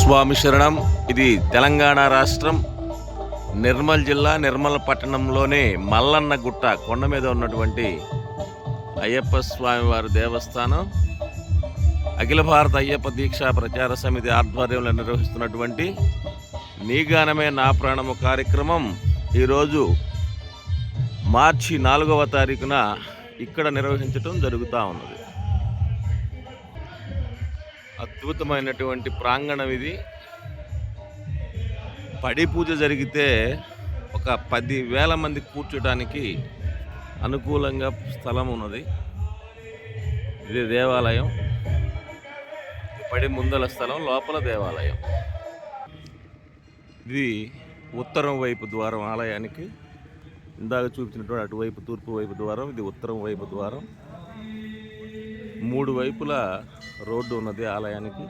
స్వామి శరణం. ఇది తెలంగాణ రాష్ట్రం నిర్మల్ జిల్లా నిర్మల్ పట్టణంలోనే మల్లన్న గుట్ట కొండ మీద ఉన్నటువంటి అయ్యప్ప స్వామి వారి దేవస్థానం. అఖిల భారత అయ్యప్ప దీక్షా ప్రచార సమితి ఆధ్వర్యంలో నిర్వహిస్తున్నటువంటి నీ గానమే నా ప్రాణము కార్యక్రమం ఈరోజు మార్చి 4వ తారీఖున ఇక్కడ నిర్వహించడం జరుగుతూ ఉన్నది. అద్భుతమైనటువంటి ప్రాంగణం ఇది. పడి పూజ జరిగితే ఒక 10,000 మంది కూర్చోడానికి అనుకూలంగా స్థలం ఉన్నది. ఇది దేవాలయం. పడి ముందల స్థలం, లోపల దేవాలయం. ఇది ఉత్తరం వైపు ద్వారం ఆలయానికి. ఇందాక చూపించినటువంటి అటువైపు తూర్పు వైపు ద్వారం, ఇది ఉత్తరం వైపు ద్వారం. 3 వైపులా రోడ్డు ఉన్నది ఆలయానికి.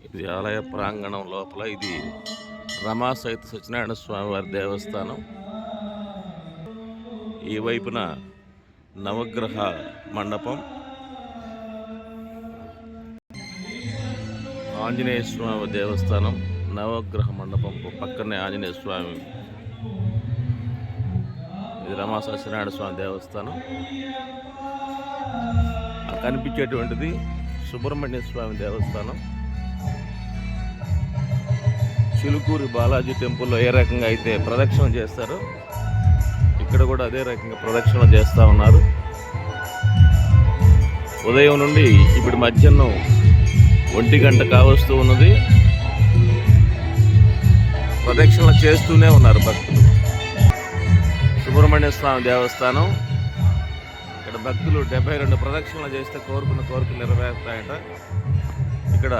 ఇది ఆలయ ప్రాంగణం లోపల. ఇది రమా సహిత సత్యనారాయణ స్వామి వారి దేవస్థానం. ఈ వైపున నవగ్రహ మండపం, ఆంజనేయ స్వామి దేవస్థానం, నవగ్రహ మండపం పక్కనే ఆంజనేయ స్వామి. ఇది రమా సత్యనారాయణ స్వామి దేవస్థానం. కనిపించేటువంటిది సుబ్రహ్మణ్య స్వామి దేవస్థానం. చిలుకూరి బాలాజీ టెంపుల్లో ఏ రకంగా అయితే ప్రదక్షిణ చేస్తారో ఇక్కడ కూడా అదే రకంగా ప్రదక్షిణ చేస్తూ ఉన్నారు. ఉదయం నుండి ఇప్పుడు మధ్యాహ్నం 1 గంట కావస్తూ ఉన్నది. ప్రదక్షిణ చేస్తూనే ఉన్నారు భక్తులు. సుబ్రహ్మణ్య స్వామి దేవస్థానం. ఇక్కడ భక్తులు 72 ప్రదక్షిణలు చేస్తే కోరుకున్న కోరికలు నెరవేరుతాయట. ఇక్కడ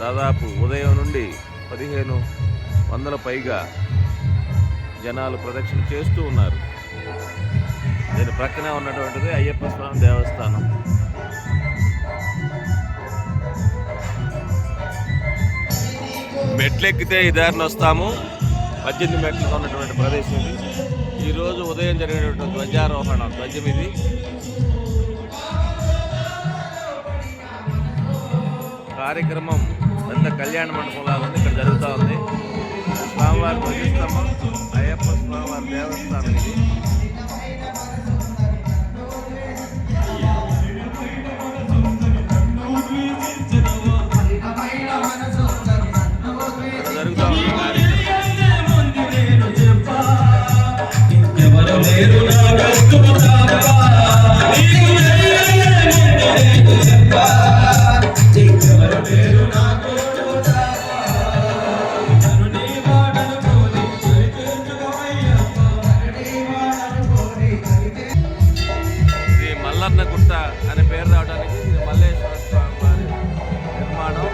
దాదాపు ఉదయం నుండి 1500 పైగా జనాలు ప్రదక్షిణ చేస్తూ ఉన్నారు. దీని ప్రక్కనే ఉన్నటువంటిది అయ్యప్ప స్వామి దేవస్థానం. మెట్లెక్కితే ఈ దారిని వస్తాము. 18 మెట్లుగా ఉన్నటువంటి ప్రదేశం ఇది. ఈరోజు ఉదయం జరిగినటువంటి ధ్వజారోహణ ధ్వజం ఇది. కార్యక్రమం పెద్ద కళ్యాణ మండపంలాగా ఉంది. ఇక్కడ జరుగుతూ ఉంది. స్వామివారి ధ్వజస్తంభం, అయ్యప్ప స్వామివారి దేవస్థానం ఇది. జరుగుతూ ఉంది మల్లన్న గుట్ట అనే పేరు రావడానికి ఇది మల్లేశ్వర స్వామి వారి నిర్మాణం.